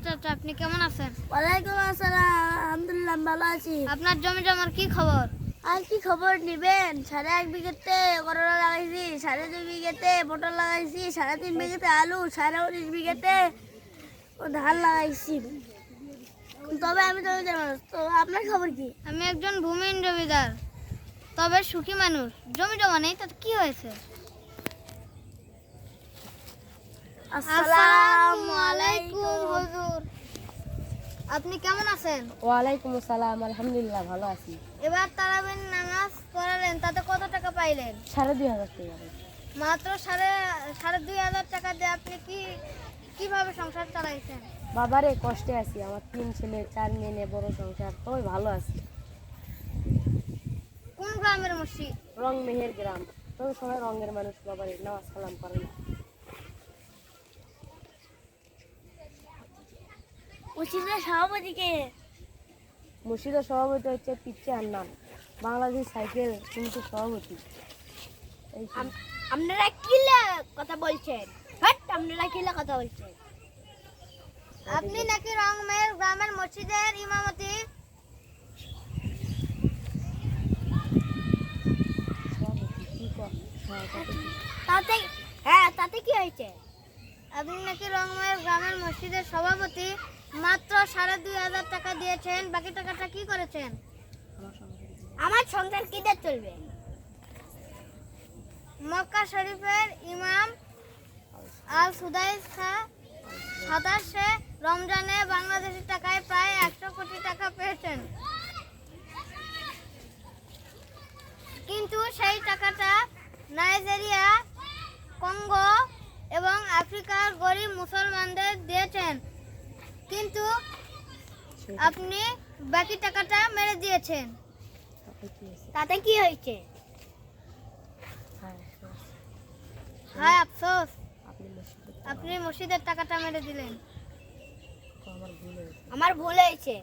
চাচা, আপনি কেমন আছেন? ওয়ালাইকুম আসসালাম, আলহামদুলিল্লাহ ভালো আছি। আপনার জমি জমার কি খবর? আর কি খবর নিবেন? 1.5 বিঘাতে করলা লাগাইছি, 2.5 বিঘাতে পটল লাগাইছি, 3.5 বিঘাতে আলু, 19 বিঘাতে ধান লাগাইছি। তবে আমি জমি জমা, তো আপনার খবর কি? আমি একজন ভূমিহীন জমিদার, তবে সুখী মানুষ। জমি জমা নেই, তাতে কি হয়েছে? আসসালামু আলাইকুম হুজুর, আপনি কেমন আছেন? ওয়ালাইকুম আসসালাম, আলহামদুলিল্লাহ ভালো আছি। এবার তারাবির নামাজ পড়ালেন, তাতে কত টাকা পাইলেন? 2,500 টাকা। মাত্র সাড়ে 2,000 টাকা দিয়ে আপনি কিভাবে সংসার চালাইছেন? বাবারে কষ্টে আছি, আমার 3 ছেলে 4 মেয়ে নিয়ে বড় সংসার, তবে ভালো আছি। কোন গ্রামের মসজিদ? রং মেহের গ্রাম, তবে সবাই রঙের মানুষ, বাবারে নামাজ সালাম করে না। মসজিদের সভাপতি কে? মসজিদের সভাপতি হচ্ছে পিচ্চি হান্নান, বাংলাদেশ সাইকেল কিন্তু সভাপতি। আপনারা কিলা কথা বলছেন? আপনারা কিলা কথা বলছেন? আপনি নাকি রংমের গ্রামের মসজিদের ইমামতি? তাতে কি হয়েছে? আপনি নাকি রংমের গ্রামের মসজিদের সভাপতি, মাত্র 2,500 টাকা দিয়েছেন, বাকি টাকাটা কি করেছেন? আমার সংসার কি দিয়ে চলবে? মক্কা শরীফের ইমাম আল সুদাইসা 27শে রমজানে বাংলাদেশি টাকায় প্রায় 100 কোটি টাকা পেয়েছেন, কিন্তু সেই টাকাটা নাইজেরিয়া, কঙ্গো এবং আফ্রিকার গরিব মুসলমানদের দিয়েছেন, কিন্তু আপনি বাকি টাকাটা মেরে দিয়েছেন। তাতে কি হয়েছে? হায় আফসোস, আপনি মসজিদের টাকাটা মেরে দিলেন। আমার ভুল হয়েছে।